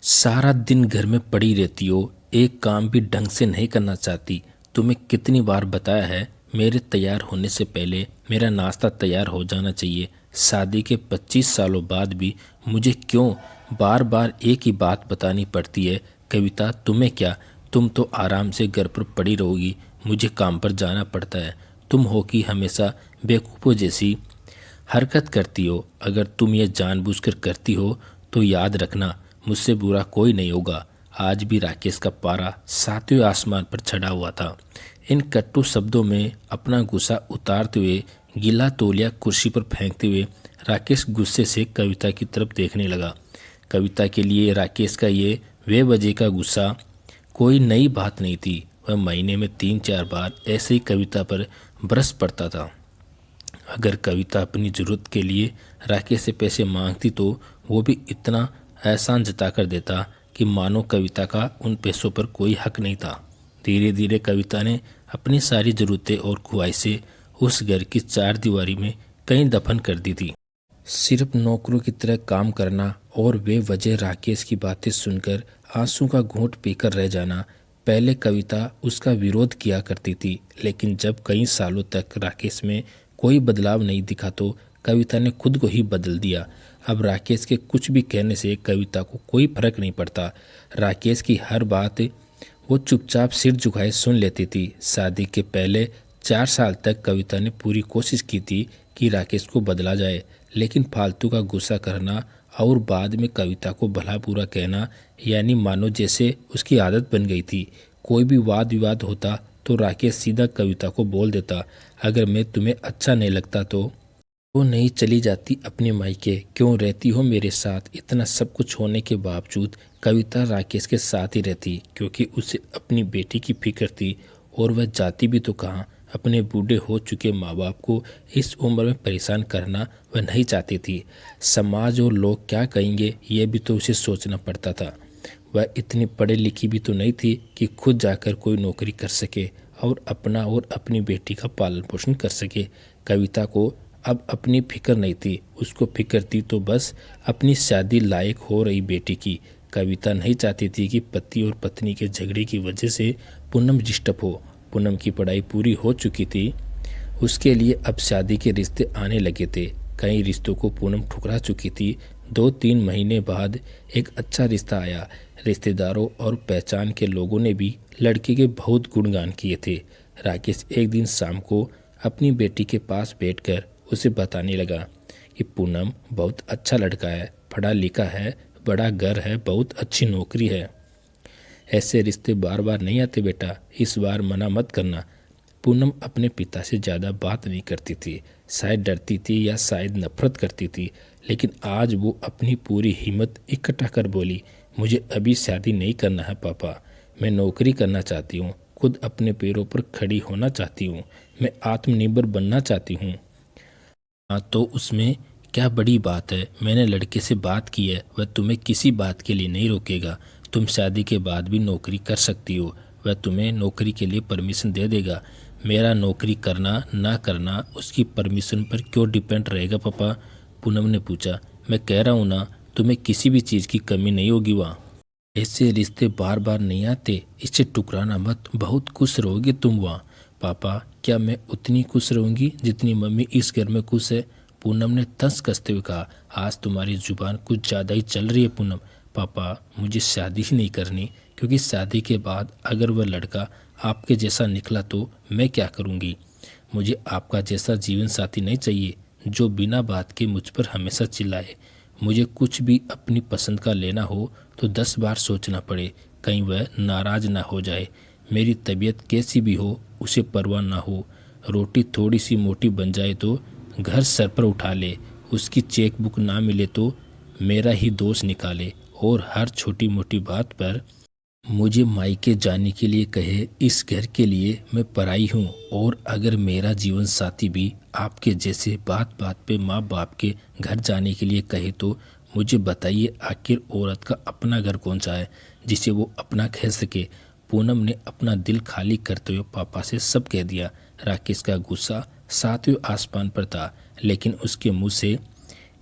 सारा दिन घर में पड़ी रहती हो, एक काम भी ढंग से नहीं करना चाहती। तुम्हें कितनी बार बताया है, मेरे तैयार होने से पहले मेरा नाश्ता तैयार हो जाना चाहिए। शादी के 25 सालों बाद भी मुझे क्यों बार बार एक ही बात बतानी पड़ती है? कविता, तुम्हें क्या, तुम तो आराम से घर पर पड़ी रहोगी, मुझे काम पर जाना पड़ता है। तुम हो कि हमेशा बेवकूफ़ों जैसी हरकत करती हो। अगर तुम ये जानबूझकर करती हो तो याद रखना, मुझसे बुरा कोई नहीं होगा। आज भी राकेश का पारा सातवें आसमान पर चढ़ा हुआ था। इन कट्टू शब्दों में अपना गुस्सा उतारते हुए, गीला तौलिया कुर्सी पर फेंकते हुए, राकेश गुस्से से कविता की तरफ देखने लगा। कविता के लिए राकेश का ये बेवजह का गुस्सा कोई नई बात नहीं थी। वह महीने में 3-4 बार ऐसे ही कविता पर बरस पड़ता था। अगर कविता अपनी ज़रूरत के लिए राकेश से पैसे मांगती तो वो भी इतना एहसान जता कर देता कि मानो कविता का उन पैसों पर कोई हक नहीं था। धीरे धीरे कविता ने अपनी सारी ज़रूरतें और ख्वाहिशें उस घर की चार दीवारी में कहीं दफन कर दी थी। सिर्फ नौकरों की तरह काम करना और बेवजह राकेश की बातें सुनकर आंसू का घूंट पीकर रह जाना। पहले कविता उसका विरोध किया करती थी, लेकिन जब कई सालों तक राकेश में कोई बदलाव नहीं दिखा तो कविता ने खुद को ही बदल दिया। अब राकेश के कुछ भी कहने से कविता को कोई फर्क नहीं पड़ता। राकेश की हर बात वो चुपचाप सिर झुकाए सुन लेती थी। शादी के पहले 4 साल तक कविता ने पूरी कोशिश की थी कि राकेश को बदला जाए, लेकिन फालतू का गुस्सा करना और बाद में कविता को भला बुरा कहना, यानी मानो जैसे उसकी आदत बन गई थी। कोई भी वाद विवाद होता तो राकेश सीधा कविता को बोल देता, अगर मैं तुम्हें अच्छा नहीं लगता तो वो नहीं चली जाती अपने मायके, क्यों रहती हो मेरे साथ? इतना सब कुछ होने के बावजूद कविता राकेश के साथ ही रहती, क्योंकि उसे अपनी बेटी की फिक्र थी। और वह जाती भी तो कहाँ? अपने बूढ़े हो चुके माँ बाप को इस उम्र में परेशान करना वह नहीं चाहती थी। समाज और लोग क्या कहेंगे, ये भी तो उसे सोचना पड़ता था। वह इतनी पढ़ी लिखी भी तो नहीं थी कि खुद जाकर कोई नौकरी कर सके और अपना और अपनी बेटी का पालन पोषण कर सके। कविता को अब अपनी फिक्र नहीं थी, उसको फिक्र थी तो बस अपनी शादी लायक हो रही बेटी की। कविता नहीं चाहती थी कि पति और पत्नी के झगड़े की वजह से पूनम डिस्टर्ब हो। पूनम की पढ़ाई पूरी हो चुकी थी, उसके लिए अब शादी के रिश्ते आने लगे थे। कई रिश्तों को पूनम ठुकरा चुकी थी। 2-3 महीने बाद एक अच्छा रिश्ता आया। रिश्तेदारों और पहचान के लोगों ने भी लड़के के बहुत गुणगान किए थे। राकेश एक दिन शाम को अपनी बेटी के पास बैठकर उसे बताने लगा कि पूनम बहुत अच्छा लड़का है, पढ़ा लिखा है, बड़ा घर है, बहुत अच्छी नौकरी है। ऐसे रिश्ते बार बार नहीं आते बेटा, इस बार मना मत करना। पूनम अपने पिता से ज़्यादा बात नहीं करती थी, शायद डरती थी या शायद नफरत करती थी, लेकिन आज वो अपनी पूरी हिम्मत इकट्ठा कर बोली, मुझे अभी शादी नहीं करना है पापा, मैं नौकरी करना चाहती हूँ, खुद अपने पैरों पर खड़ी होना चाहती हूँ, मैं आत्मनिर्भर बनना चाहती हूँ। हाँ तो उसमें क्या बड़ी बात है? मैंने लड़के से बात की है, वह तुम्हें किसी बात के लिए नहीं रोकेगा। तुम शादी के बाद भी नौकरी कर सकती हो, वह तुम्हें नौकरी के लिए परमिशन दे देगा। मेरा नौकरी करना ना करना उसकी परमिशन पर क्यों डिपेंड रहेगा पापा? पूनम ने पूछा। मैं कह रहा हूँ ना, तुम्हें किसी भी चीज़ की कमी नहीं होगी वहाँ। ऐसे रिश्ते बार बार नहीं आते, इससे टुकराना मत, बहुत खुश रहोगे तुम वहाँ। पापा, क्या मैं उतनी खुश रहूँगी जितनी मम्मी इस घर में खुश है? पूनम ने तंस कसते हुए कहा। आज तुम्हारी जुबान कुछ ज़्यादा ही चल रही है पूनम। पापा, मुझे शादी ही नहीं करनी, क्योंकि शादी के बाद अगर वह लड़का आपके जैसा निकला तो मैं क्या करूँगी? मुझे आपका जैसा जीवन साथी नहीं चाहिए जो बिना बात के मुझ पर हमेशा चिल्लाए। मुझे कुछ भी अपनी पसंद का लेना हो तो 10 बार सोचना पड़े, कहीं वह नाराज़ ना हो जाए। मेरी तबीयत कैसी भी हो उसे परवाह ना हो। रोटी थोड़ी सी मोटी बन जाए तो घर सर पर उठा ले, उसकी चेक बुक ना मिले तो मेरा ही दोष निकाले, और हर छोटी मोटी बात पर मुझे मायके जाने के लिए कहे। इस घर के लिए मैं पराई हूँ, और अगर मेरा जीवन साथी भी आपके जैसे बात बात पे माँ बाप के घर जाने के लिए कहे तो मुझे बताइए, आखिर औरत का अपना घर कौन सा है जिसे वो अपना कह सके? पूनम ने अपना दिल खाली करते हुए पापा से सब कह दिया। राकेश का गुस्सा सातवें आसमान पर था, लेकिन उसके मुंह से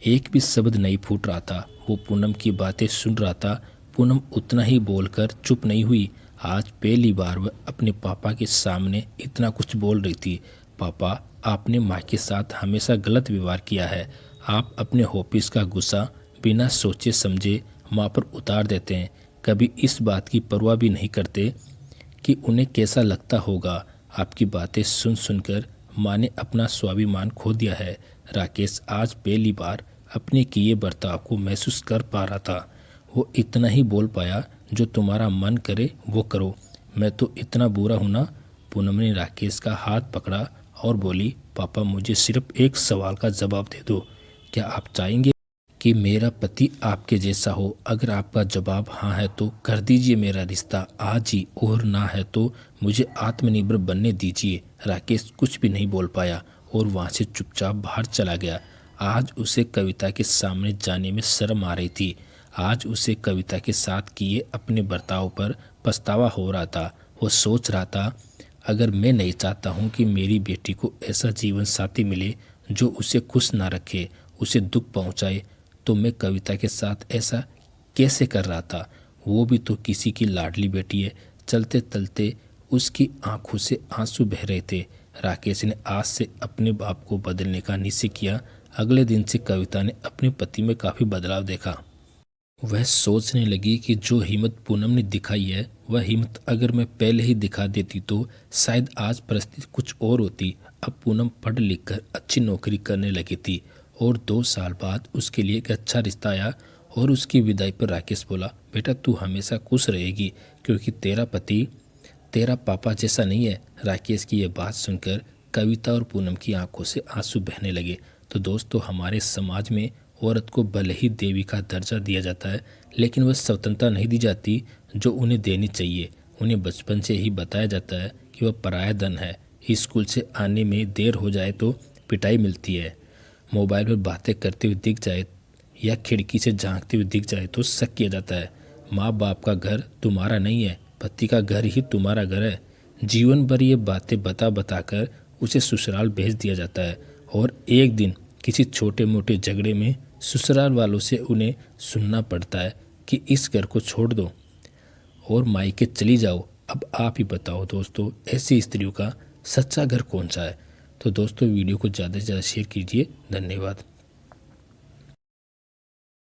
एक भी शब्द नहीं फूट रहा था। वो पूनम की बातें सुन रहा था। पूनम उतना ही बोलकर चुप नहीं हुई। आज पहली बार वह अपने पापा के सामने इतना कुछ बोल रही थी। पापा, आपने माँ के साथ हमेशा गलत व्यवहार किया है। आप अपने ऑफिस का गुस्सा बिना सोचे समझे माँ पर उतार देते हैं। कभी इस बात की परवाह भी नहीं करते कि उन्हें कैसा लगता होगा। आपकी बातें सुन सुनकर माँ ने अपना स्वाभिमान खो दिया है। राकेश आज पहली बार अपने किए बर्ताव को महसूस कर पा रहा था। वो इतना ही बोल पाया, जो तुम्हारा मन करे वो करो, मैं तो इतना बुरा हूँ ना। पूनम ने राकेश का हाथ पकड़ा और बोली, पापा मुझे सिर्फ एक सवाल का जवाब दे दो। क्या आप चाहेंगे कि मेरा पति आपके जैसा हो? अगर आपका जवाब हाँ है तो कर दीजिए मेरा रिश्ता आज ही, और ना है तो मुझे आत्मनिर्भर बनने दीजिए। राकेश कुछ भी नहीं बोल पाया और वहाँ से चुपचाप बाहर चला गया। आज उसे कविता के सामने जाने में शर्म आ रही थी। आज उसे कविता के साथ किए अपने बर्ताव पर पछतावा हो रहा था। वो सोच रहा था, अगर मैं नहीं चाहता हूँ कि मेरी बेटी को ऐसा जीवन साथी मिले जो उसे खुश ना रखे, उसे दुख पहुँचाए, तो मैं कविता के साथ ऐसा कैसे कर रहा था? वो भी तो किसी की लाडली बेटी है। चलते चलते उसकी आंखों से आंसू बह रहे थे। राकेश ने आज से अपने बाप को बदलने का निश्चय किया। अगले दिन से कविता ने अपने पति में काफ़ी बदलाव देखा। वह सोचने लगी कि जो हिम्मत पूनम ने दिखाई है, वह हिम्मत अगर मैं पहले ही दिखा देती तो शायद आज परिस्थिति कुछ और होती। अब पूनम पढ़ लिख कर अच्छी नौकरी करने लगी थी और 2 साल बाद उसके लिए एक अच्छा रिश्ता आया। और उसकी विदाई पर राकेश बोला, बेटा तू हमेशा खुश रहेगी, क्योंकि तेरा पति तेरा पापा जैसा नहीं है। राकेश की यह बात सुनकर कविता और पूनम की आंखों से आंसू बहने लगे। तो दोस्तों, हमारे समाज में औरत को भले ही देवी का दर्जा दिया जाता है, लेकिन वह स्वतंत्रता नहीं दी जाती जो उन्हें देनी चाहिए। उन्हें बचपन से ही बताया जाता है कि वह पराया धन है। स्कूल से आने में देर हो जाए तो पिटाई मिलती है, मोबाइल पर बातें करते हुए दिख जाए या खिड़की से झांकते हुए दिख जाए तो शक किया जाता है। माँ बाप का घर तुम्हारा नहीं है, पति का घर ही तुम्हारा घर है। जीवन भर ये बातें बता बता कर उसे ससुराल भेज दिया जाता है, और एक दिन किसी छोटे मोटे झगड़े में ससुराल वालों से उन्हें सुनना पड़ता है कि इस घर को छोड़ दो और मायके चली जाओ। अब आप ही बताओ दोस्तों, ऐसी स्त्रियों का सच्चा घर कौन सा है? तो दोस्तों, वीडियो को ज़्यादा से ज़्यादा शेयर कीजिए। धन्यवाद।